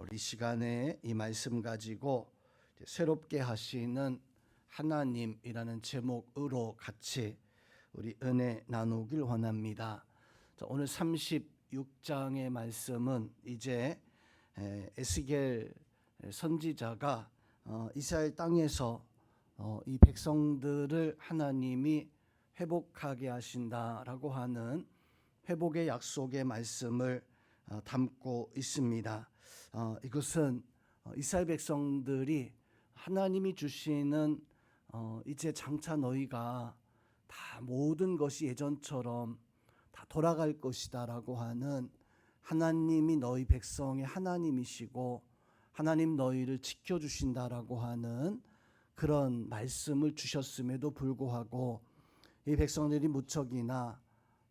우리 시간에 이 말씀 가지고 새롭게 하시는 하나님이라는 제목으로 같이 우리 은혜 나누길 원합니다. 오늘 36장의 말씀은 이제 에스겔 선지자가 이스라엘 땅에서 이 백성들을 하나님이 회복하게 하신다라고 하는 회복의 약속의 말씀을 담고 있습니다. 이것은 이스라엘 백성들이 하나님이 주시는 이제 장차 너희가 다 모든 것이 예전처럼 다 돌아갈 것이다라고 하는 하나님이 너희 백성의 하나님이시고 하나님 너희를 지켜주신다라고 하는 그런 말씀을 주셨음에도 불구하고 이 백성들이 무척이나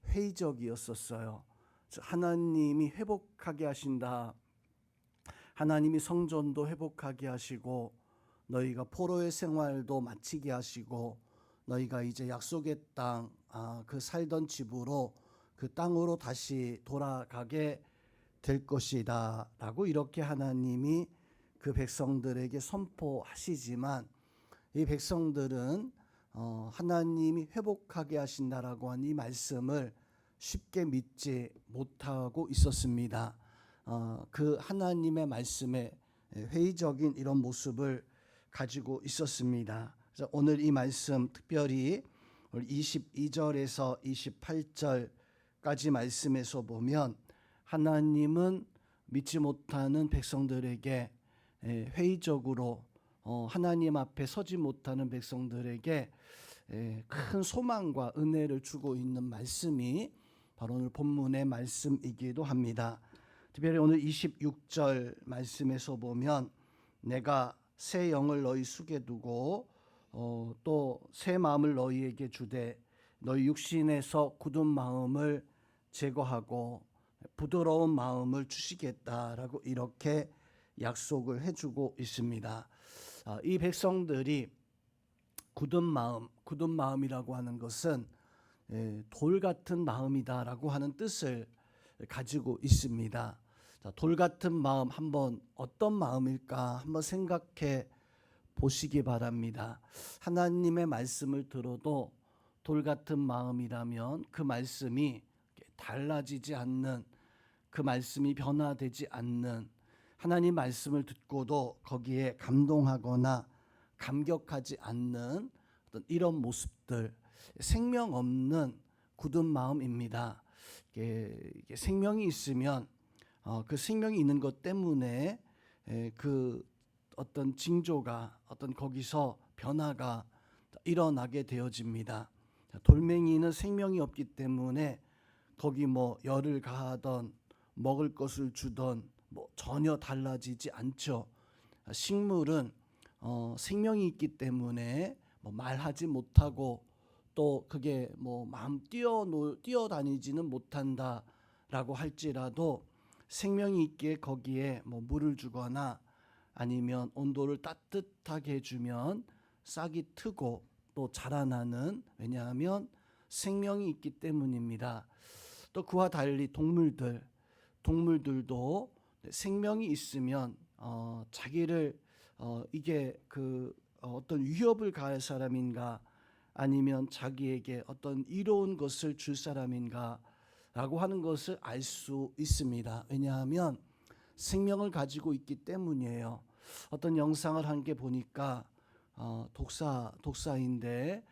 회의적이었었어요. 하나님이 회복하게 하신다. 하나님이 성전도 회복하게 하시고 너희가 포로의 생활도 마치게 하시고 너희가 이제 약속의 땅, 그 살던 집으로 그 땅으로 다시 돌아가게 될 것이다 라고 이렇게 하나님이 그 백성들에게 선포하시지만 이 백성들은 하나님이 회복하게 하신다라고 한 이 말씀을 쉽게 믿지 못하고 있었습니다. 그 하나님의 말씀에 회의적인 이런 모습을 가지고 있었습니다. 그래서 오늘 이 말씀 특별히 22절에서 28절까지 말씀에서 보면 하나님은 믿지 못하는 백성들에게 회의적으로 하나님 앞에 서지 못하는 백성들에게 큰 소망과 은혜를 주고 있는 말씀이 바로 오늘 본문의 말씀이기도 합니다. 특별히 오늘 26절 말씀에서 보면 내가 새 영을 너희 속에 두고 또 새 마음을 너희에게 주되 너희 육신에서 굳은 마음을 제거하고 부드러운 마음을 주시겠다라고 이렇게 약속을 해주고 있습니다. 이 백성들이 굳은 마음이라고 하는 것은 돌 같은 마음이다라고 하는 뜻을 가지고 있습니다. 돌 같은 마음 한번 어떤 마음일까 한번 생각해 보시기 바랍니다. 하나님의 말씀을 들어도 돌 같은 마음이라면 그 말씀이 달라지지 않는, 그 말씀이 변화되지 않는, 하나님 말씀을 듣고도 거기에 감동하거나 감격하지 않는 어떤 이런 모습들, 생명 없는 굳은 마음입니다. 이게 생명이 있으면 그 생명이 있는 것 때문에 그 어떤 징조가 어떤 거기서 변화가 일어나게 되어집니다. 돌멩이는 생명이 없기 때문에 거기 뭐 열을 가하던 먹을 것을 주던 뭐 전혀 달라지지 않죠. 식물은 생명이 있기 때문에 뭐 말하지 못하고 또 그게 뭐 마음 뛰어다니지는 못한다라고 할지라도 생명이 있기에 거기에 뭐 물을 주거나 아니면 온도를 따뜻하게 해주면 싹이 트고 또 자라나는, 왜냐하면 생명이 있기 때문입니다. 또 그와 달리 동물들도 생명이 있으면 자기를 이게 그 어떤 위협을 가할 사람인가 아니면 자기에게 어떤 이로운 것을 줄 사람인가 라고 하는 것을 알 수 있습니다. 왜냐하면 생명을 가지고 있기 때문이에요. 어떤 영상을 한 게 보니까 독사인데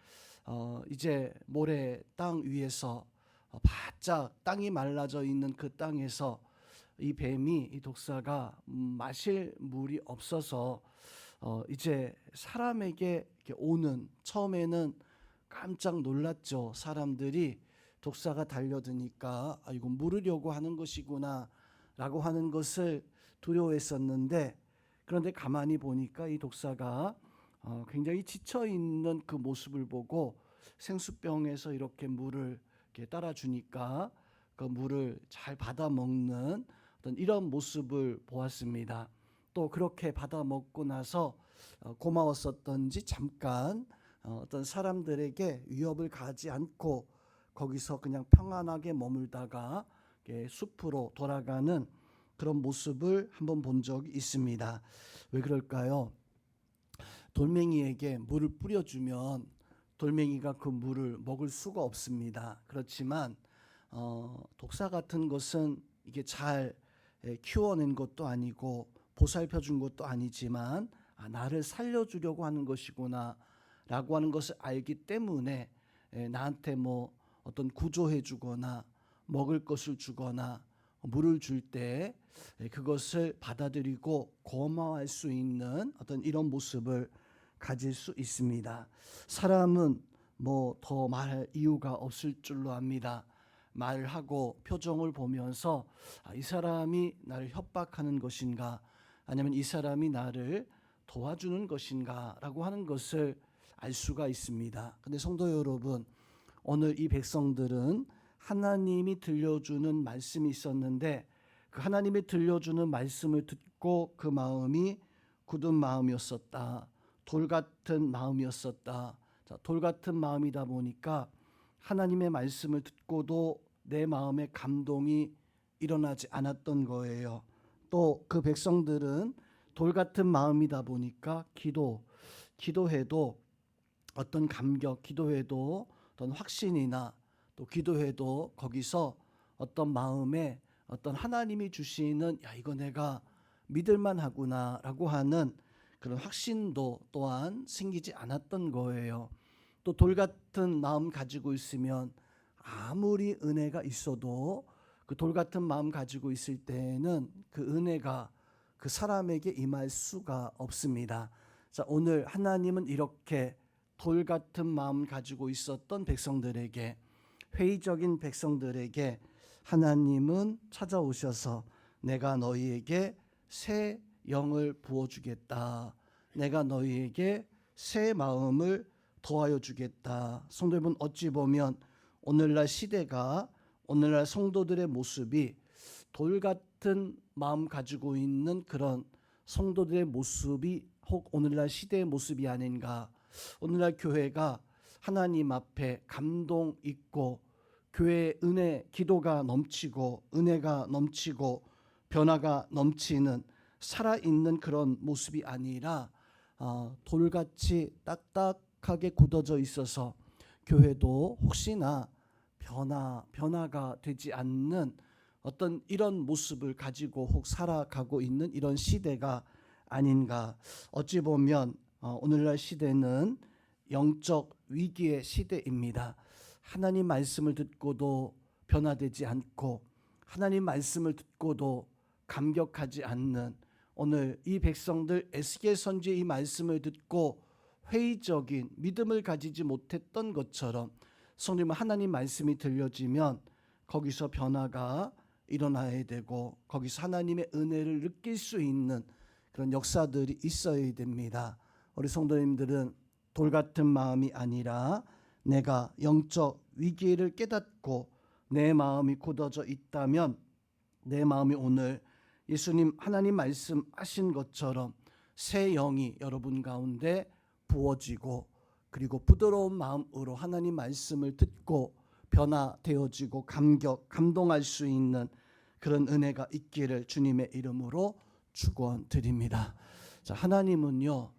이제 모래 땅 위에서 바짝 땅이 말라져 있는 그 땅에서 이 뱀이, 이 독사가 마실 물이 없어서 이제 사람에게 이렇게 오는, 처음에는 깜짝 놀랐죠. 사람들이 독사가 달려드니까 이거 물으려고 하는 것이구나 라고 하는 것을 두려워했었는데, 그런데 가만히 보니까 이 독사가 굉장히 지쳐있는 그 모습을 보고 생수병에서 이렇게 물을 이렇게 따라주니까 그 물을 잘 받아 먹는 어떤 이런 모습을 보았습니다. 또 그렇게 받아 먹고 나서 고마웠었던지 잠깐 어떤 사람들에게 위협을 가하지 않고 거기서 그냥 평안하게 머물다가 숲으로 돌아가는 그런 모습을 한번 본 적이 있습니다. 왜 그럴까요? 돌멩이에게 물을 뿌려주면 돌멩이가 그 물을 먹을 수가 없습니다. 그렇지만 독사 같은 것은 이게 잘 키워낸 것도 아니고 보살펴 준 것도 아니지만 나를 살려주려고 하는 것이구나 라고 하는 것을 알기 때문에 나한테 뭐 어떤 구조해 주거나 먹을 것을 주거나 물을 줄 때 그것을 받아들이고 고마워할 수 있는 어떤 이런 모습을 가질 수 있습니다. 사람은 뭐 더 말할 이유가 없을 줄로 압니다. 말하고 표정을 보면서 이 사람이 나를 협박하는 것인가 아니면 이 사람이 나를 도와주는 것인가 라고 하는 것을 알 수가 있습니다. 근데 성도 여러분, 오늘 이 백성들은 하나님이 들려주는 말씀이 있었는데 그 하나님이 들려주는 말씀을 듣고 그 마음이 굳은 마음이었었다. 돌 같은 마음이었었다. 돌 같은 마음이다 보니까 하나님의 말씀을 듣고도 내 마음에 감동이 일어나지 않았던 거예요. 또 그 백성들은 돌 같은 마음이다 보니까 기도해도 어떤 감격, 기도해도 어떤 확신이나 또 기도해도 거기서 어떤 마음에 어떤 하나님이 주시는 이거 내가 믿을만 하구나라고 하는 그런 확신도 또한 생기지 않았던 거예요. 또 돌 같은 마음 가지고 있으면 아무리 은혜가 있어도 그 돌 같은 마음 가지고 있을 때는 그 은혜가 그 사람에게 임할 수가 없습니다. 자, 오늘 하나님은 이렇게 돌 같은 마음 가지고 있었던 백성들에게, 회의적인 백성들에게 하나님은 찾아오셔서 내가 너희에게 새 영을 부어주겠다. 내가 너희에게 새 마음을 더하여 주겠다. 성도 여러분, 어찌 보면 오늘날 시대가, 오늘날 성도들의 모습이 돌 같은 마음 가지고 있는 그런 성도들의 모습이 혹 오늘날 시대의 모습이 아닌가. 오늘날 교회가 하나님 앞에 감동 있고 교회의 은혜, 기도가 넘치고 은혜가 넘치고 변화가 넘치는 살아있는 그런 모습이 아니라 돌같이 딱딱하게 굳어져 있어서 교회도 혹시나 변화가 되지 않는 어떤 이런 모습을 가지고 혹 살아가고 있는 이런 시대가 아닌가. 어찌 보면 오늘날 시대는 영적 위기의 시대입니다. 하나님 말씀을 듣고도 변화되지 않고 하나님 말씀을 듣고도 감격하지 않는 오늘 이 백성들 에스겔 선지의 이 말씀을 듣고 회의적인 믿음을 가지지 못했던 것처럼 성도님은 하나님 말씀이 들려지면 거기서 변화가 일어나야 되고 거기서 하나님의 은혜를 느낄 수 있는 그런 역사들이 있어야 됩니다. 우리 성도님들은 돌 같은 마음이 아니라 내가 영적 위기를 깨닫고 내 마음이 굳어져 있다면 내 마음이 오늘 예수님 하나님 말씀하신 것처럼 새 영이 여러분 가운데 부어지고 그리고 부드러운 마음으로 하나님 말씀을 듣고 변화되어지고 감동할 수 있는 그런 은혜가 있기를 주님의 이름으로 축원드립니다. 자, 하나님은요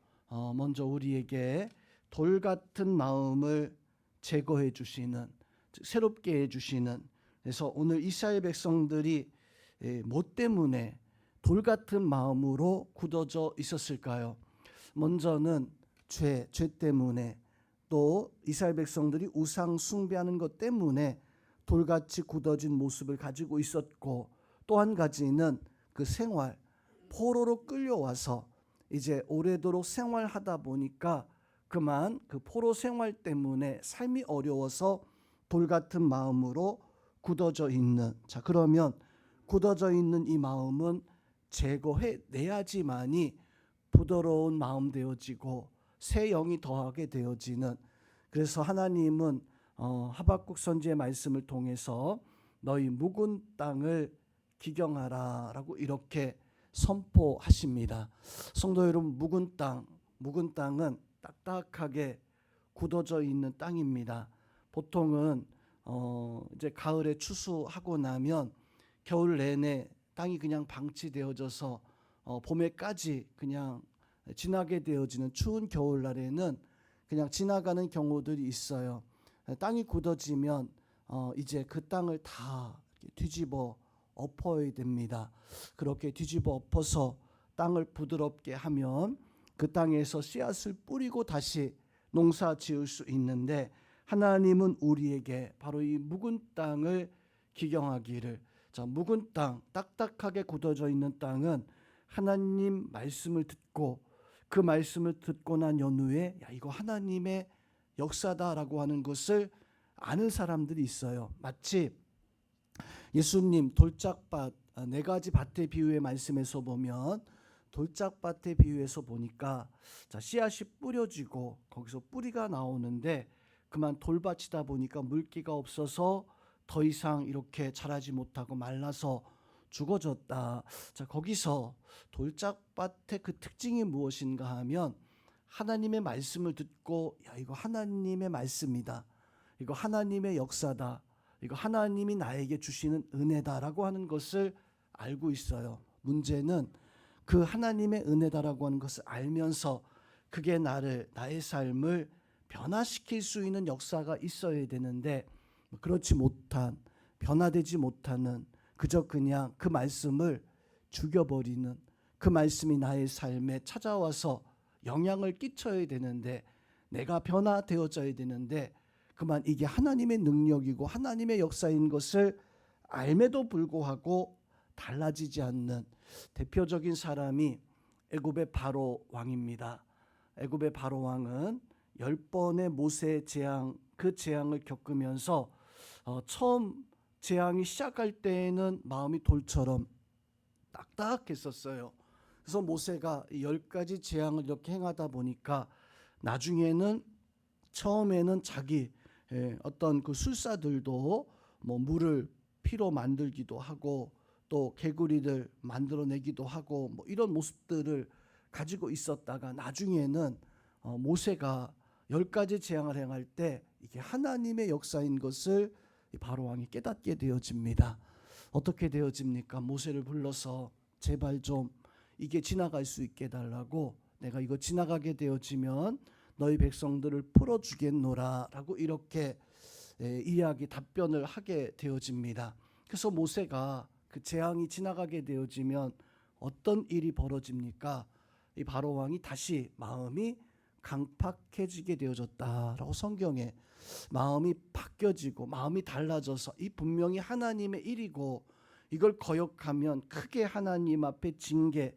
먼저 우리에게 돌 같은 마음을 제거해 주시는, 즉 새롭게 해 주시는, 그래서 오늘 이스라엘 백성들이 뭐 때문에 돌 같은 마음으로 굳어져 있었을까요? 먼저는 죄 때문에, 또 이스라엘 백성들이 우상 숭배하는 것 때문에 돌같이 굳어진 모습을 가지고 있었고, 또 한 가지는 그 생활, 포로로 끌려와서 이제 오래도록 생활하다 보니까 그만 그 포로 생활 때문에 삶이 어려워서 돌 같은 마음으로 굳어져 있는, 자 그러면 굳어져 있는 이 마음은 제거해 내야지만이 부드러운 마음 되어지고 새 영이 더하게 되어지는, 그래서 하나님은 하박국 선지의 말씀을 통해서 너희 묵은 땅을 기경하라 라고 이렇게 선포하십니다. 성도 여러분, 묵은 땅은 딱딱하게 굳어져 있는 땅입니다. 보통은 이제 가을에 추수하고 나면 겨울 내내 땅이 그냥 방치되어져서 봄에까지 그냥 지나게 되어지는 추운 겨울날에는 그냥 지나가는 경우들이 있어요. 땅이 굳어지면 이제 그 땅을 다 뒤집어 엎어야 됩니다. 그렇게 뒤집어 엎어서 땅을 부드럽게 하면 그 땅에서 씨앗을 뿌리고 다시 농사 지을 수 있는데, 하나님은 우리에게 바로 이 묵은 땅을 기경하기를, 자, 묵은 땅, 딱딱하게 굳어져 있는 땅은 하나님 말씀을 듣고 그 말씀을 듣고 난 연후에 야, 이거 하나님의 역사다라고 하는 것을 아는 사람들이 있어요. 마치 예수님 돌짝밭, 네 가지 밭의 비유의 말씀에서 보면 돌짝밭의 비유에서 보니까 자, 씨앗이 뿌려지고 거기서 뿌리가 나오는데 그만 돌밭이다 보니까 물기가 없어서 더 이상 이렇게 자라지 못하고 말라서 죽어졌다. 자, 거기서 돌짝밭의 그 특징이 무엇인가 하면 하나님의 말씀을 듣고 야, 이거 하나님의 말씀이다, 이거 하나님의 역사다, 이거 하나님이 나에게 주시는 은혜다라고 하는 것을 알고 있어요. 문제는 그 하나님의 은혜다라고 하는 것을 알면서 그게 나의 삶을 변화시킬 수 있는 역사가 있어야 되는데, 그렇지 못한, 변화되지 못하는, 그저 그냥 그 말씀을 죽여버리는, 그 말씀이 나의 삶에 찾아와서 영향을 끼쳐야 되는데, 내가 변화되어져야 되는데 그만 이게 하나님의 능력이고 하나님의 역사인 것을 알매도 불구하고 달라지지 않는 대표적인 사람이 애굽의 바로 왕입니다. 애굽의 바로 왕은 10번의 모세 재앙, 그 재앙을 겪으면서 처음 재앙이 시작할 때에는 마음이 돌처럼 딱딱했었어요. 그래서 모세가 10가지 재앙을 이렇게 행하다 보니까 나중에는, 처음에는 자기 어떤 그 술사들도 뭐 물을 피로 만들기도 하고 또 개구리들 만들어내기도 하고 뭐 이런 모습들을 가지고 있었다가 나중에는 모세가 10가지 재앙을 행할 때 이게 하나님의 역사인 것을 바로 왕이 깨닫게 되어집니다. 어떻게 되어집니까? 모세를 불러서 제발 좀 이게 지나갈 수 있게 해달라고, 내가 이거 지나가게 되어지면 너희 백성들을 풀어주겠노라 라고 이렇게 이야기 답변을 하게 되어집니다. 그래서 모세가 그 재앙이 지나가게 되어지면 어떤 일이 벌어집니까? 이 바로 왕이 다시 마음이 강팍해지게 되어졌다라고 성경에, 마음이 바뀌어지고 마음이 달라져서 이 분명히 하나님의 일이고 이걸 거역하면 크게 하나님 앞에 징계,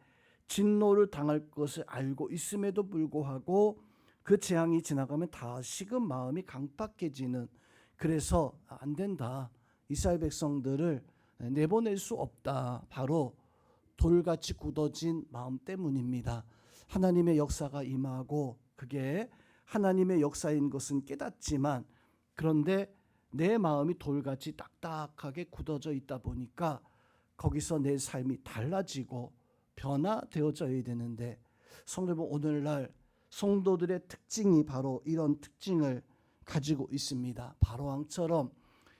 진노를 당할 것을 알고 있음에도 불구하고 그 재앙이 지나가면 다시금 마음이 강팍해지는, 그래서 안 된다, 이스라엘 백성들을 내보낼 수 없다, 바로 돌같이 굳어진 마음 때문입니다. 하나님의 역사가 임하고 그게 하나님의 역사인 것은 깨닫지만, 그런데 내 마음이 돌같이 딱딱하게 굳어져 있다 보니까 거기서 내 삶이 달라지고 변화되어져야 되는데, 성도 여러분, 오늘날 성도들의 특징이 바로 이런 특징을 가지고 있습니다. 바로왕처럼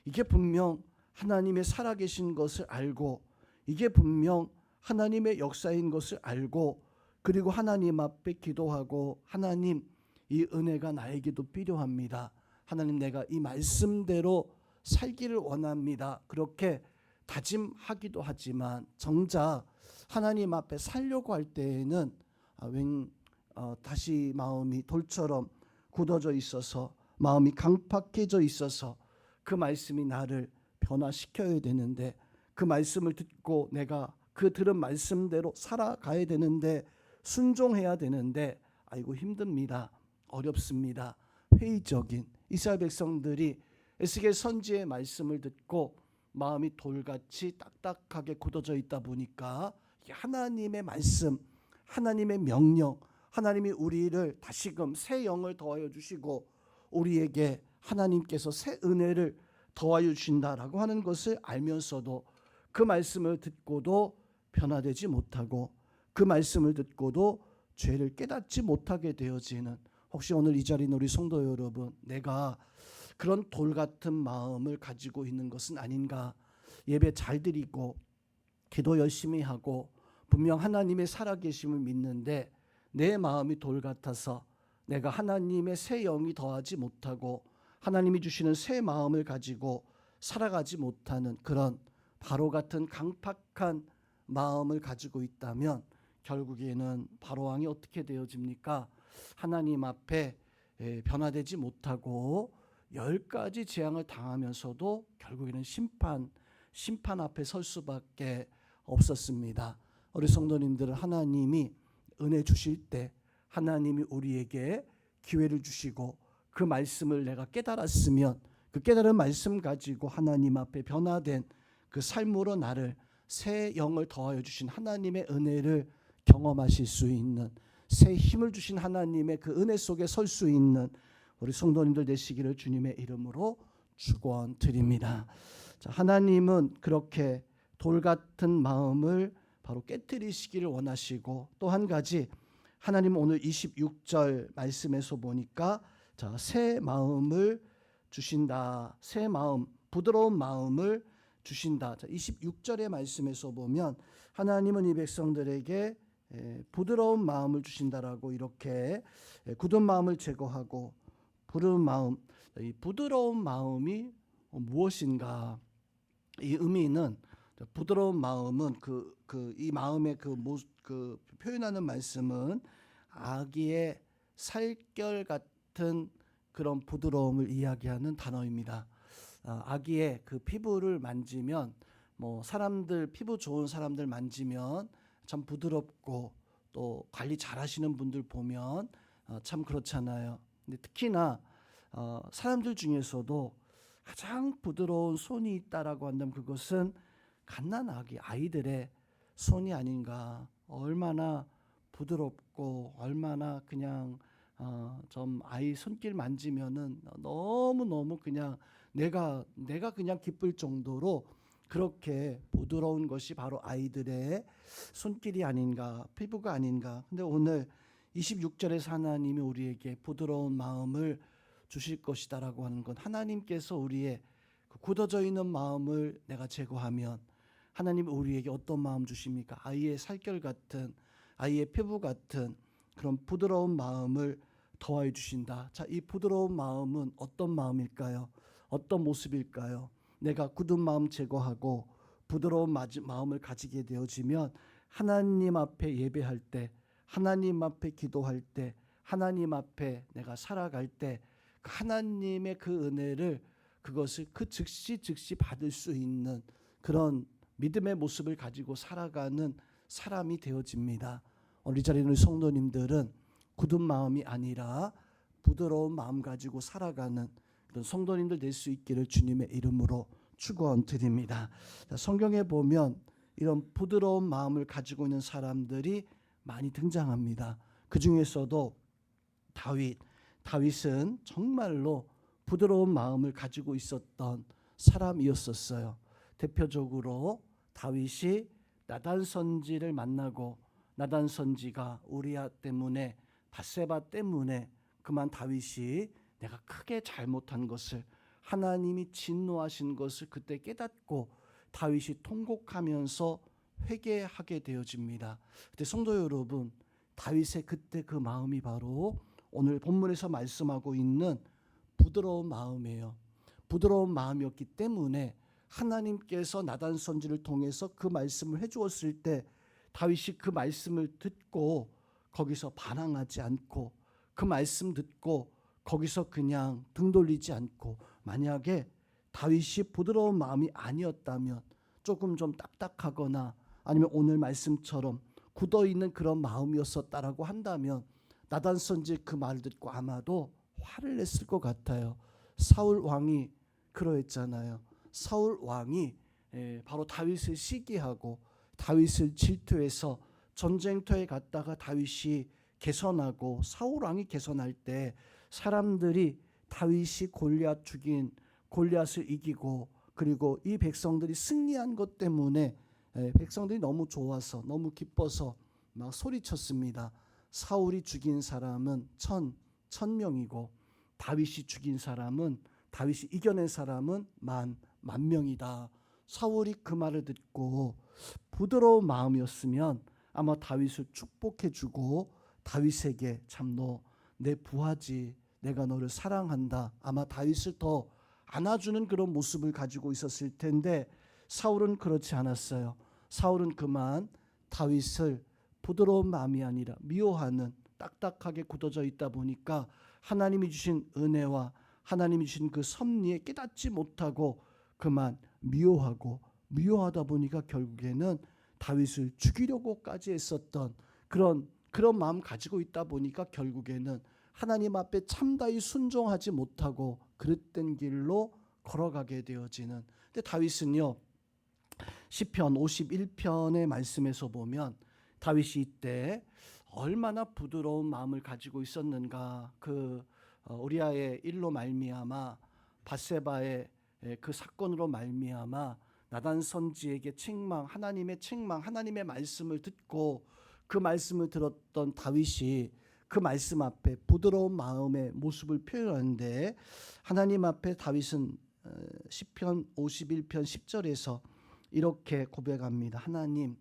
이게 분명 하나님의 살아계신 것을 알고, 이게 분명 하나님의 역사인 것을 알고, 그리고 하나님 앞에 기도하고, 하나님 이 은혜가 나에게도 필요합니다, 하나님 내가 이 말씀대로 살기를 원합니다, 그렇게 다짐하기도 하지만 정작 하나님 앞에 살려고 할 때에는 다시 마음이 돌처럼 굳어져 있어서, 마음이 강팍해져 있어서 그 말씀이 나를 변화시켜야 되는데, 그 말씀을 듣고 내가 그 들은 말씀대로 살아가야 되는데, 순종해야 되는데 아이고 힘듭니다, 어렵습니다, 회의적인 이스라엘 백성들이 에스겔 선지의 말씀을 듣고 마음이 돌같이 딱딱하게 굳어져 있다 보니까 하나님의 말씀, 하나님의 명령, 하나님이 우리를 다시금 새 영을 더하여 주시고 우리에게 하나님께서 새 은혜를 더하여 주신다라고 하는 것을 알면서도 그 말씀을 듣고도 변화되지 못하고 그 말씀을 듣고도 죄를 깨닫지 못하게 되어지는, 혹시 오늘 이 자리에 있는 우리 성도 여러분, 내가 그런 돌 같은 마음을 가지고 있는 것은 아닌가? 예배 잘 드리고 기도 열심히 하고 분명 하나님의 살아계심을 믿는데 내 마음이 돌 같아서 내가 하나님의 새 영이 더하지 못하고 하나님이 주시는 새 마음을 가지고 살아가지 못하는 그런 바로 같은 강팍한 마음을 가지고 있다면 결국에는 바로 왕이 어떻게 되어집니까? 하나님 앞에 변화되지 못하고 10가지 재앙을 당하면서도 결국에는 심판 앞에 설 수밖에 없었습니다. 우리 성도님들은 하나님이 은혜 주실 때 하나님이 우리에게 기회를 주시고 그 말씀을 내가 깨달았으면 그 깨달은 말씀 가지고 하나님 앞에 변화된 그 삶으로 나를 새 영을 더하여 주신 하나님의 은혜를 경험하실 수 있는 새 힘을 주신 하나님의 그 은혜 속에 설 수 있는 우리 성도님들 되시기를 주님의 이름으로 축원드립니다. 자, 하나님은 그렇게 돌 같은 마음을 바로 깨뜨리시기를 원하시고 또 한 가지 하나님 오늘 26절 말씀에서 보니까 자, 새 마음을 주신다. 새 마음, 부드러운 마음을 주신다. 자, 26절의 말씀에서 보면 하나님은 이 백성들에게 부드러운 마음을 주신다라고 이렇게 굳은 마음을 제거하고 부드러운 마음, 이 부드러운 마음이 무엇인가? 이 의미는 부드러운 마음은 이 마음의 그 표현하는 말씀은 아기의 살결 같은 그런 부드러움을 이야기하는 단어입니다. 아기의 그 피부를 만지면 사람들 피부 좋은 사람들 만지면 참 부드럽고 또 관리 잘하시는 분들 보면 참 그렇잖아요. 근데 특히나 사람들 중에서도 가장 부드러운 손이 있다라고 한다면 그것은 갓난아기 아이들의 손이 아닌가. 얼마나 부드럽고 얼마나 그냥 좀 아이 손길 만지면은 너무 그냥 내가 그냥 기쁠 정도로 그렇게 부드러운 것이 바로 아이들의 손길이 아닌가, 피부가 아닌가. 근데 오늘 26절에서 하나님이 우리에게 부드러운 마음을 주실 것이다라고 하는 건 하나님께서 우리의 그 굳어져 있는 마음을 내가 제거하면 하나님이 우리에게 어떤 마음 주십니까? 아이의 살결 같은, 아이의 피부 같은 그런 부드러운 마음을 더하여 주신다. 자, 이 부드러운 마음은 어떤 마음일까요? 어떤 모습일까요? 내가 굳은 마음 제거하고 부드러운 마음을 가지게 되어지면 하나님 앞에 예배할 때, 하나님 앞에 기도할 때, 하나님 앞에 내가 살아갈 때 하나님의 그 은혜를 그것을 그 즉시 받을 수 있는 그런 믿음의 모습을 가지고 살아가는 사람이 되어집니다. 오늘 이 자리에 있는 성도님들은 굳은 마음이 아니라 부드러운 마음 가지고 살아가는 그런 성도님들 될 수 있기를 주님의 이름으로 축원드립니다. 성경에 보면 이런 부드러운 마음을 가지고 있는 사람들이 많이 등장합니다. 그 중에서도 다윗은 정말로 부드러운 마음을 가지고 있었던 사람이었었어요. 대표적으로 다윗이 나단 선지를 만나고 나단 선지가 우리아 때문에 밧세바 때문에 그만 다윗이 내가 크게 잘못한 것을 하나님이 진노하신 것을 그때 깨닫고 다윗이 통곡하면서 회개하게 되어집니다. 그때 성도 여러분, 다윗의 그때 그 마음이 바로 오늘 본문에서 말씀하고 있는 부드러운 마음이에요. 부드러운 마음이었기 때문에 하나님께서 나단 선지를 통해서 그 말씀을 해주었을 때 다윗이 그 말씀을 듣고 거기서 반항하지 않고 그 말씀 듣고 거기서 그냥 등 돌리지 않고 만약에 다윗이 부드러운 마음이 아니었다면 조금 좀 딱딱하거나 아니면 오늘 말씀처럼 굳어있는 그런 마음이었었다라고 한다면 나단 선지의 그 말을 듣고 아마도 화를 냈을 것 같아요. 사울 왕이 그러했잖아요. 사울 왕이 바로 다윗을 시기하고 다윗을 질투해서 전쟁터에 갔다가 다윗이 개선하고 사울 왕이 개선할 때 사람들이 다윗이 골리앗을 이기고 그리고 이 백성들이 승리한 것 때문에 백성들이 너무 좋아서 너무 기뻐서 막 소리쳤습니다. 사울이 죽인 사람은 1000명이고 다윗이 죽인 사람은 다윗이 이겨낸 사람은 만 명이다. 사울이 그 말을 듣고 부드러운 마음이었으면 아마 다윗을 축복해주고 다윗에게 참 너 내 부하지, 내가 너를 사랑한다, 아마 다윗을 더 안아주는 그런 모습을 가지고 있었을 텐데 사울은 그렇지 않았어요. 사울은 그만 다윗을 부드러운 마음이 아니라 미워하는, 딱딱하게 굳어져 있다 보니까 하나님이 주신 은혜와 하나님이 주신 그 섭리에 깨닫지 못하고 그만 미워하다 보니까 결국에는 다윗을 죽이려고까지 했었던 그런 마음 가지고 있다 보니까 결국에는 하나님 앞에 참다히 순종하지 못하고 그릇된 길로 걸어가게 되어지는. 근데 다윗은요, 시편 51편의 말씀에서 보면 다윗이 이때 얼마나 부드러운 마음을 가지고 있었는가. 그 우리아의 일로 말미암아, 밧세바의 그 사건으로 말미암아 나단 선지에게 하나님의 하나님의 말씀을 듣고 그 말씀을 들었던 다윗이 그 말씀 앞에 부드러운 마음의 모습을 표현하는데, 하나님 앞에 다윗은 시편 51편 10절에서 이렇게 고백합니다. 하나님,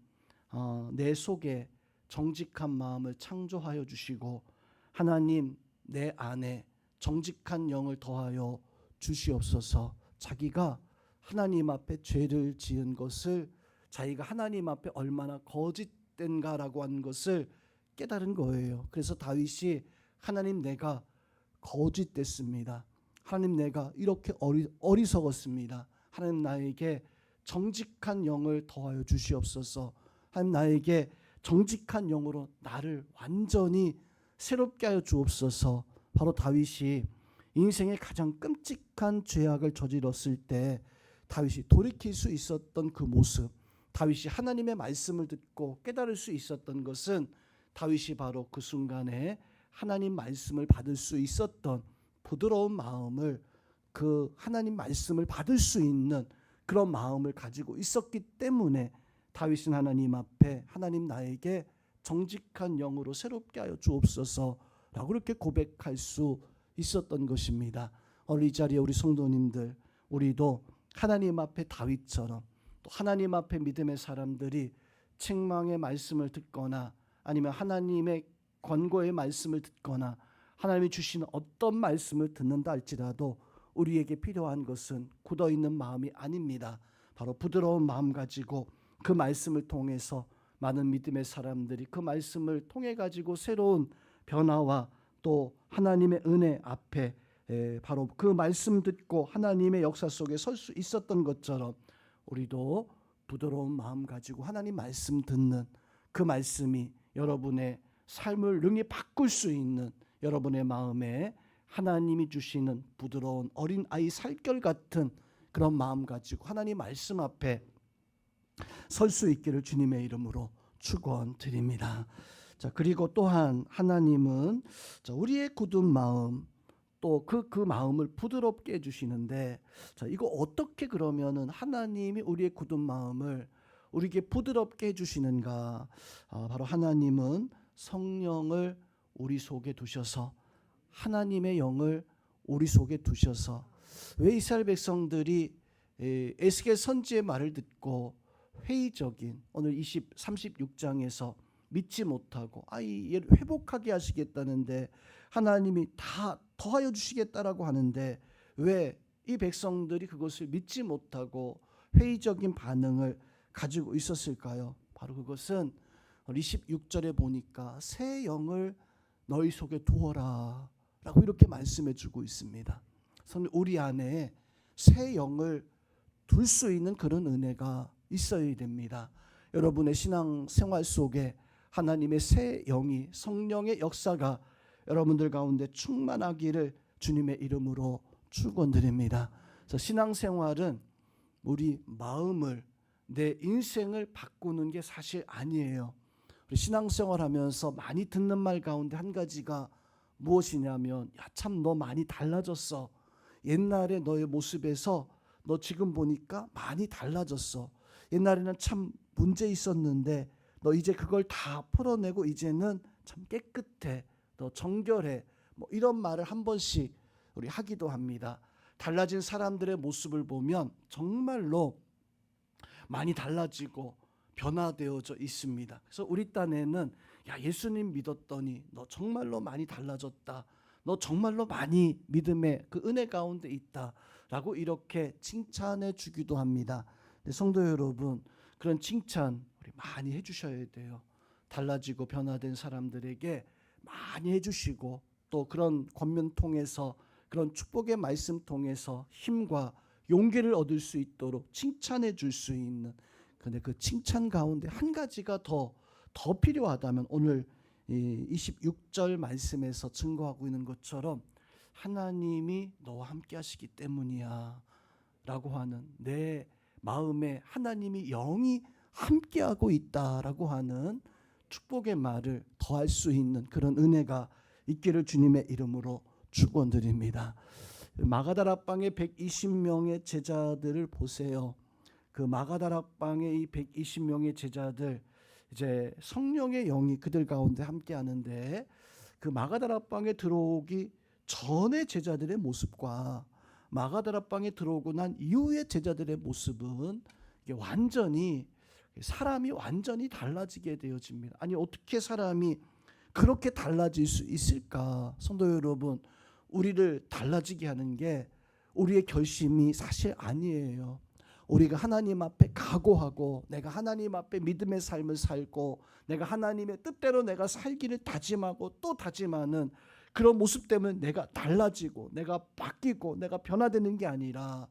내 속에 정직한 마음을 창조하여 주시고 하나님, 내 안에 정직한 영을 더하여 주시옵소서. 자기가 하나님 앞에 죄를 지은 것을, 자기가 하나님 앞에 얼마나 거짓된가라고 하는 것을 깨달은 거예요. 그래서 다윗이 하나님, 내가 거짓됐습니다. 하나님, 내가 이렇게 어리석었습니다. 하나님, 나에게 정직한 영을 더하여 주시옵소서. 하나님, 나에게 정직한 영으로 나를 완전히 새롭게 하여 주옵소서. 바로 다윗이 인생의 가장 끔찍한 죄악을 저질렀을 때 다윗이 돌이킬 수 있었던 그 모습, 다윗이 하나님의 말씀을 듣고 깨달을 수 있었던 것은 다윗이 바로 그 순간에 하나님 말씀을 받을 수 있었던 부드러운 마음을, 그 하나님 말씀을 받을 수 있는 그런 마음을 가지고 있었기 때문에 다윗은 하나님 앞에 하나님, 나에게 정직한 영으로 새롭게 하여 주옵소서라고 그렇게 고백할 수 있었던 것입니다. 오늘 이 자리에 우리 성도님들, 우리도 하나님 앞에 다윗처럼, 또 하나님 앞에 믿음의 사람들이 책망의 말씀을 듣거나 아니면 하나님의 권고의 말씀을 듣거나 하나님이 주시는 어떤 말씀을 듣는다 할지라도 우리에게 필요한 것은 굳어있는 마음이 아닙니다. 바로 부드러운 마음 가지고 그 말씀을 통해서 많은 믿음의 사람들이 그 말씀을 통해 가지고 새로운 변화와 또 하나님의 은혜 앞에 바로 그 말씀 듣고 하나님의 역사 속에 설 수 있었던 것처럼 우리도 부드러운 마음 가지고 하나님 말씀 듣는 그 말씀이 여러분의 삶을 능히 바꿀 수 있는, 여러분의 마음에 하나님이 주시는 부드러운 어린 아이 살결 같은 그런 마음 가지고 하나님 말씀 앞에 설 수 있기를 주님의 이름으로 축원드립니다. 자, 그리고 또한 하나님은 우리의 굳은 마음, 또 그 마음을 부드럽게 해주시는데, 자, 이거 어떻게 그러면은 하나님이 우리의 굳은 마음을 우리에게 부드럽게 해주시는가? 바로 하나님은 성령을 우리 속에 두셔서, 하나님의 영을 우리 속에 두셔서, 왜 이스라엘 백성들이 에스겔 선지의 말을 듣고 회의적인, 오늘 36장에서 믿지 못하고 얘를 회복하게 하시겠다는데 하나님이 다 더하여 주시겠다라고 하는데 왜 이 백성들이 그것을 믿지 못하고 회의적인 반응을 가지고 있었을까요? 바로 그것은 26절에 보니까 새 영을 너희 속에 두어라 라고 이렇게 말씀해 주고 있습니다. 우리 안에 새 영을 둘 수 있는 그런 은혜가 있어야 됩니다. 여러분의 신앙 생활 속에 하나님의 새 영이, 성령의 역사가 여러분들 가운데 충만하기를 주님의 이름으로 축원드립니다. 그래서 신앙생활은 우리 마음을, 내 인생을 바꾸는 게 사실 아니에요. 우리 신앙생활하면서 많이 듣는 말 가운데 한 가지가 무엇이냐면, 야, 참 너 많이 달라졌어. 옛날에 너의 모습에서 너 지금 보니까 많이 달라졌어. 옛날에는 참 문제 있었는데 너 이제 그걸 다 풀어내고 이제는 참 깨끗해, 너 정결해, 뭐 이런 말을 한 번씩 우리 하기도 합니다. 달라진 사람들의 모습을 보면 정말로 많이 달라지고 변화되어져 있습니다. 그래서 우리 딴에는 야, 예수님 믿었더니 너 정말로 많이 달라졌다. 너 정말로 많이 믿음의 그 은혜 가운데 있다라고 이렇게 칭찬해 주기도 합니다. 성도 여러분, 그런 칭찬 우리 많이 해주셔야 돼요. 달라지고 변화된 사람들에게 많이 해주시고, 또 그런 권면 통해서, 그런 축복의 말씀 통해서 힘과 용기를 얻을 수 있도록 칭찬해 줄 수 있는, 그런데 그 칭찬 가운데 한 가지가 더 필요하다면 오늘 26절 말씀에서 증거하고 있는 것처럼 하나님이 너와 함께 하시기 때문이야 라고 하는, 내 마음에 하나님이 영이 함께하고 있다라고 하는 축복의 말을 더할 수 있는 그런 은혜가 있기를 주님의 이름으로 축원드립니다. 마가다락방의 120명의 제자들을 보세요. 그 마가다락방의 이 120명의 제자들, 이제 성령의 영이 그들 가운데 함께 하는데, 그 마가다락방에 들어오기 전의 제자들의 모습과 마가다락방에 들어오고 난 이후의 제자들의 모습은 이게 완전히, 사람이 완전히 달라지게 되어집니다. 아니, 어떻게 사람이 그렇게 달라질 수 있을까? 성도 여러분, 우리를 달라지게 하는 게 우리의 결심이 사실 아니에요. 우리가 하나님 앞에 각오하고, 내가 하나님 앞에 믿음의 삶을 살고, 내가 하나님의 뜻대로 내가 살기를 다짐하고 또 다짐하는 그런 모습 때문에 내가 달라지고 내가 바뀌고 내가 변화되는 게 아니라,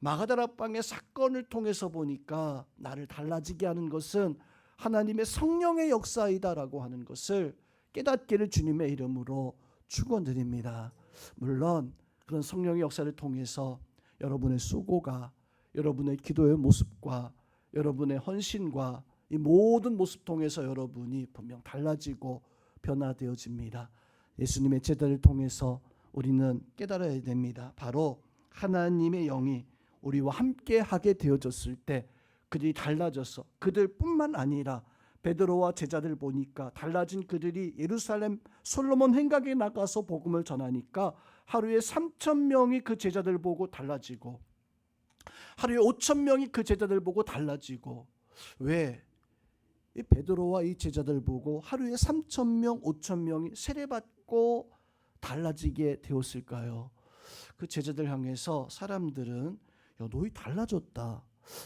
마가다락방의 사건을 통해서 보니까 나를 달라지게 하는 것은 하나님의 성령의 역사이다라고 하는 것을 깨닫기를 주님의 이름으로 축원드립니다. 물론 그런 성령의 역사를 통해서 여러분의 수고가, 여러분의 기도의 모습과 여러분의 헌신과 이 모든 모습 통해서 여러분이 분명 달라지고 변화되어집니다. 예수님의 제자를 통해서 우리는 깨달아야 됩니다. 바로 하나님의 영이 우리와 함께 하게 되어졌을 때 그들이 달라져서, 그들뿐만 아니라 베드로와 제자들 보니까 달라진 그들이 예루살렘 솔로몬 행각에 나가서 복음을 전하니까 하루에 3,000명이 그 제자들 보고 달라지고, 하루에 5,000명이 그 제자들 보고 달라지고. 왜? 이 베드로와 이 제자들 보고 하루에 3,000명, 5,000명이 세례받고 달라지게 되었을까요? 그 제자들 향해서 사람들은 야, 너희 달라졌다.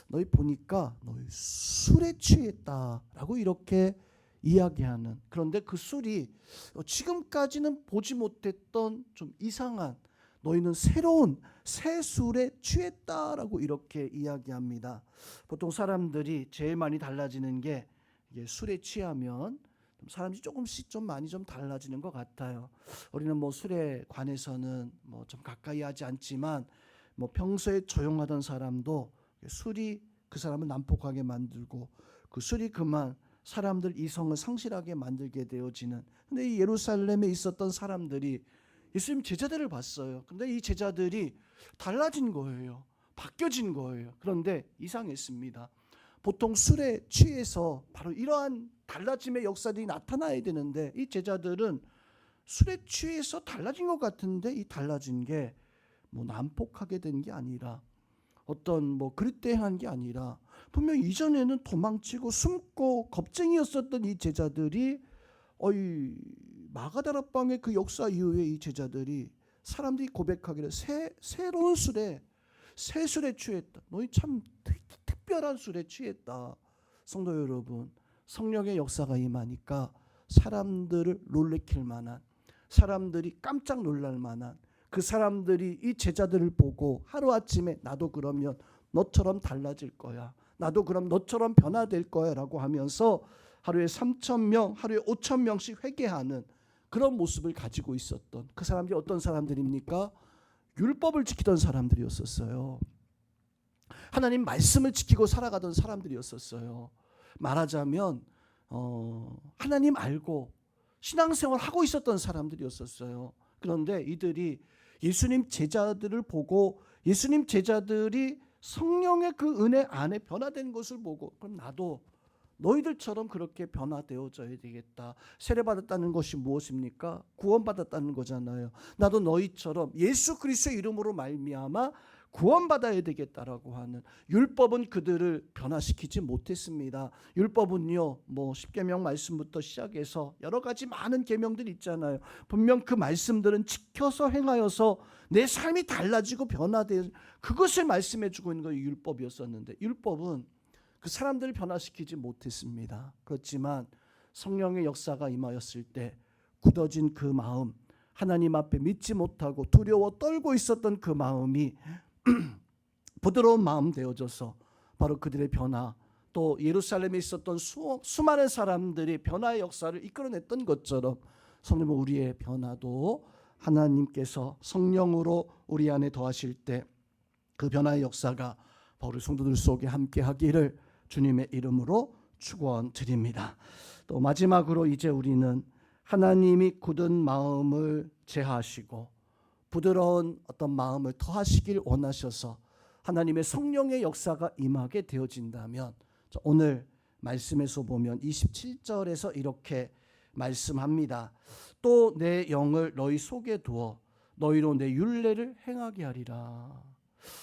너희 보니까 너희 술에 취했다라고 이렇게 이야기하는, 그런데 그 술이 지금까지는 보지 못했던 좀 이상한, 너희는 새로운 새 술에 취했다라고 이렇게 이야기합니다. 보통 사람들이 제일 많이 달라지는 게 이게 술에 취하면 사람이 조금씩 좀 많이 좀 달라지는 것 같아요. 우리는 뭐 술에 관해서는 뭐 좀 가까이 하지 않지만, 뭐 평소에 조용하던 사람도 술이 그 사람을 난폭하게 만들고, 그 술이 그만 사람들 이성을 상실하게 만들게 되어지는. 근데 이 예루살렘에 있었던 사람들이 예수님 제자들을 봤어요. 근데 이 제자들이 달라진 거예요. 바뀌어진 거예요. 그런데 이상했습니다. 보통 술에 취해서 바로 이러한 달라짐의 역사들이 나타나야 되는데, 이 제자들은 술에 취해서 달라진 것 같은데, 이 달라진 게 뭐 난폭하게 된 게 아니라, 어떤 뭐 그릇대한 게 아니라, 분명 이전에는 도망치고 숨고 겁쟁이였었던 이 제자들이 마가다락방의 그 역사 이후에 이 제자들이, 사람들이 고백하기를 새로운 술에, 새 술에 취했다. 너희 참 특별한 술에 취했다. 성도 여러분, 성령의 역사가 임하니까 사람들을 놀래킬 만한, 사람들이 깜짝 놀랄 만한, 그 사람들이 이 제자들을 보고 하루아침에 나도 그러면 너처럼 달라질 거야, 나도 그럼 너처럼 변화될 거야 라고 하면서 하루에 3,000명, 하루에 5,000명씩 회개하는 그런 모습을 가지고 있었던 그 사람들이 어떤 사람들입니까? 율법을 지키던 사람들이었었어요. 하나님 말씀을 지키고 살아가던 사람들이었었어요. 말하자면 하나님 알고 신앙생활 하고 있었던 사람들이었었어요. 그런데 이들이 예수님 제자들을 보고, 예수님 제자들이 성령의 그 은혜 안에 변화된 것을 보고, 그럼 나도 너희들처럼 그렇게 변화되어져야 되겠다. 세례받았다는 것이 무엇입니까? 구원받았다는 거잖아요. 나도 너희처럼 예수 그리스도의 이름으로 말미암아 구원받아야 되겠다라고 하는, 율법은 그들을 변화시키지 못했습니다. 율법은요, 뭐 십계명 말씀부터 시작해서 여러 가지 많은 계명들이 있잖아요. 분명 그 말씀들은 지켜서 행하여서 내 삶이 달라지고 변화된, 그것을 말씀해 주고 있는 것이 율법이었었는데, 율법은 그 사람들을 변화시키지 못했습니다. 그렇지만 성령의 역사가 임하였을 때 굳어진 그 마음, 하나님 앞에 믿지 못하고 두려워 떨고 있었던 그 마음이 부드러운 마음 되어져서 바로 그들의 변화, 또 예루살렘에 있었던 수많은 사람들이 변화의 역사를 이끌어냈던 것처럼 성령은 우리의 변화도 하나님께서 성령으로 우리 안에 더하실 때 그 변화의 역사가 바로 성도들 속에 함께 하기를 주님의 이름으로 축원드립니다. 또 마지막으로 이제 우리는 하나님이 굳은 마음을 제하시고 부드러운 어떤 마음을 더하시길 원하셔서 하나님의 성령의 역사가 임하게 되어진다면, 오늘 말씀에서 보면 27절에서 이렇게 말씀합니다. 또 내 영을 너희 속에 두어 너희로 내 율례를 행하게 하리라.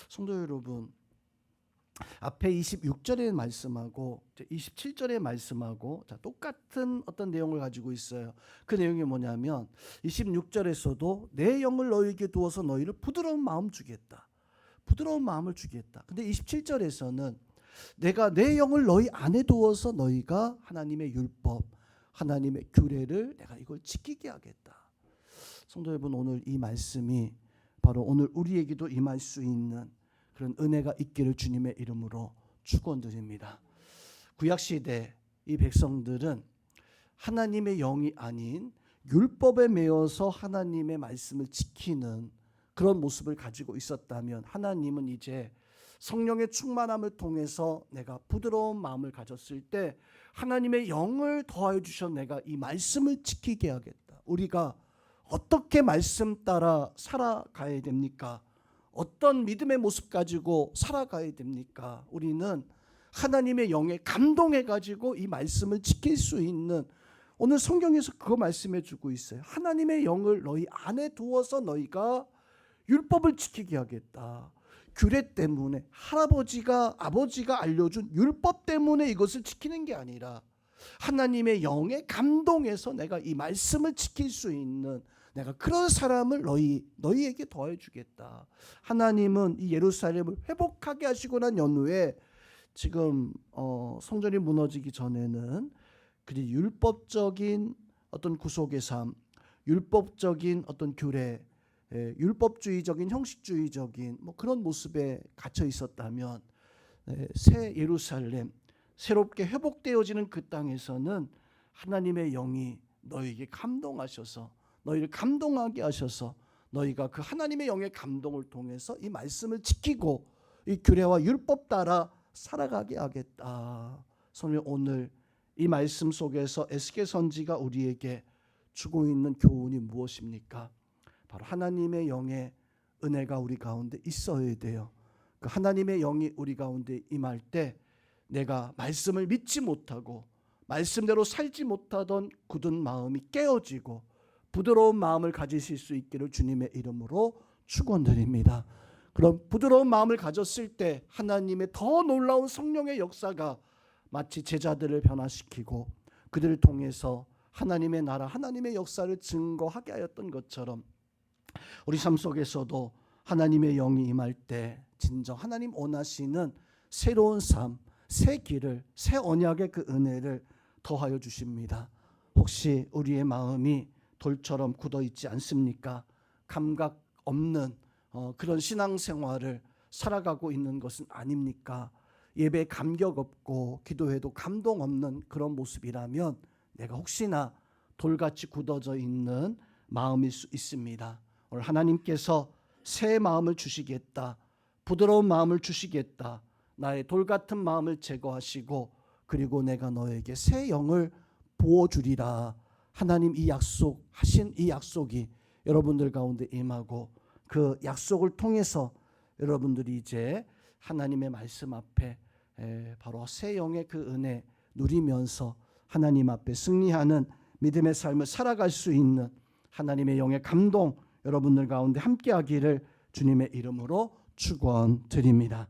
성도 여러분, 앞에 26절의 말씀하고 27절의 말씀하고 똑같은 어떤 내용을 가지고 있어요. 그 내용이 뭐냐면 26절에서도 내 영을 너희에게 두어서 너희를 부드러운 마음 주겠다. 부드러운 마음을 주겠다. 근데 27절에서는 내가 내 영을 너희 안에 두어서 너희가 하나님의 율법, 하나님의 규례를 내가 이걸 지키게 하겠다. 성도 여러분, 오늘 이 말씀이 바로 오늘 우리에게도 임할 수 있는 그런 은혜가 있기를 주님의 이름으로 축원드립니다. 구약시대 이 백성들은 하나님의 영이 아닌 율법에 매여서 하나님의 말씀을 지키는 그런 모습을 가지고 있었다면, 하나님은 이제 성령의 충만함을 통해서 내가 부드러운 마음을 가졌을 때 하나님의 영을 더하여 주셔 내가 이 말씀을 지키게 하겠다. 우리가 어떻게 말씀 따라 살아가야 됩니까? 어떤 믿음의 모습 가지고 살아가야 됩니까? 우리는 하나님의 영에 감동해 가지고 이 말씀을 지킬 수 있는, 오늘 성경에서 그거 말씀해 주고 있어요. 하나님의 영을 너희 안에 두어서 너희가 율법을 지키게 하겠다. 규례 때문에, 할아버지가 아버지가 알려준 율법 때문에 이것을 지키는 게 아니라 하나님의 영에 감동해서 내가 이 말씀을 지킬 수 있는, 내가 그런 사람을 너희에게 더해 주겠다. 하나님은 이 예루살렘을 회복하게 하시고 난 연후에 지금 성전이 무너지기 전에는 그리 율법적인 어떤 구속의 삶, 율법적인 어떤 규례, 율법주의적인 형식주의적인 뭐 그런 모습에 갇혀 있었다면, 새 예루살렘, 새롭게 회복되어지는 그 땅에서는 하나님의 영이 너희에게 감동하셔서, 너희를 감동하게 하셔서 너희가 그 하나님의 영의 감동을 통해서 이 말씀을 지키고 이 규례와 율법 따라 살아가게 하겠다. 성령, 오늘 이 말씀 속에서 에스겔 선지가 우리에게 주고 있는 교훈이 무엇입니까? 바로 하나님의 영의 은혜가 우리 가운데 있어야 돼요. 그 하나님의 영이 우리 가운데 임할 때 내가 말씀을 믿지 못하고 말씀대로 살지 못하던 굳은 마음이 깨어지고 부드러운 마음을 가지실 수 있기를 주님의 이름으로 축원드립니다. 그런 부드러운 마음을 가졌을 때 하나님의 더 놀라운 성령의 역사가 마치 제자들을 변화시키고 그들을 통해서 하나님의 나라, 하나님의 역사를 증거하게 하였던 것처럼 우리 삶 속에서도 하나님의 영이 임할 때 진정 하나님 원하시는 새로운 삶, 새 길을, 새 언약의 그 은혜를 더하여 주십니다. 혹시 우리의 마음이 돌처럼 굳어 있지 않습니까? 감각 없는 그런 신앙생활을 살아가고 있는 것은 아닙니까? 예배에 감격 없고 기도해도 감동 없는 그런 모습이라면 내가 혹시나 돌같이 굳어져 있는 마음일 수 있습니다. 오늘 하나님께서 새 마음을 주시겠다, 부드러운 마음을 주시겠다, 나의 돌같은 마음을 제거하시고 그리고 내가 너에게 새 영을 부어주리라. 하나님 이 약속하신 이 약속이 여러분들 가운데 임하고 그 약속을 통해서 여러분들이 이제 하나님의 말씀 앞에 바로 새 영의 그 은혜 누리면서 하나님 앞에 승리하는 믿음의 삶을 살아갈 수 있는 하나님의 영의 감동 여러분들 가운데 함께하기를 주님의 이름으로 축원드립니다.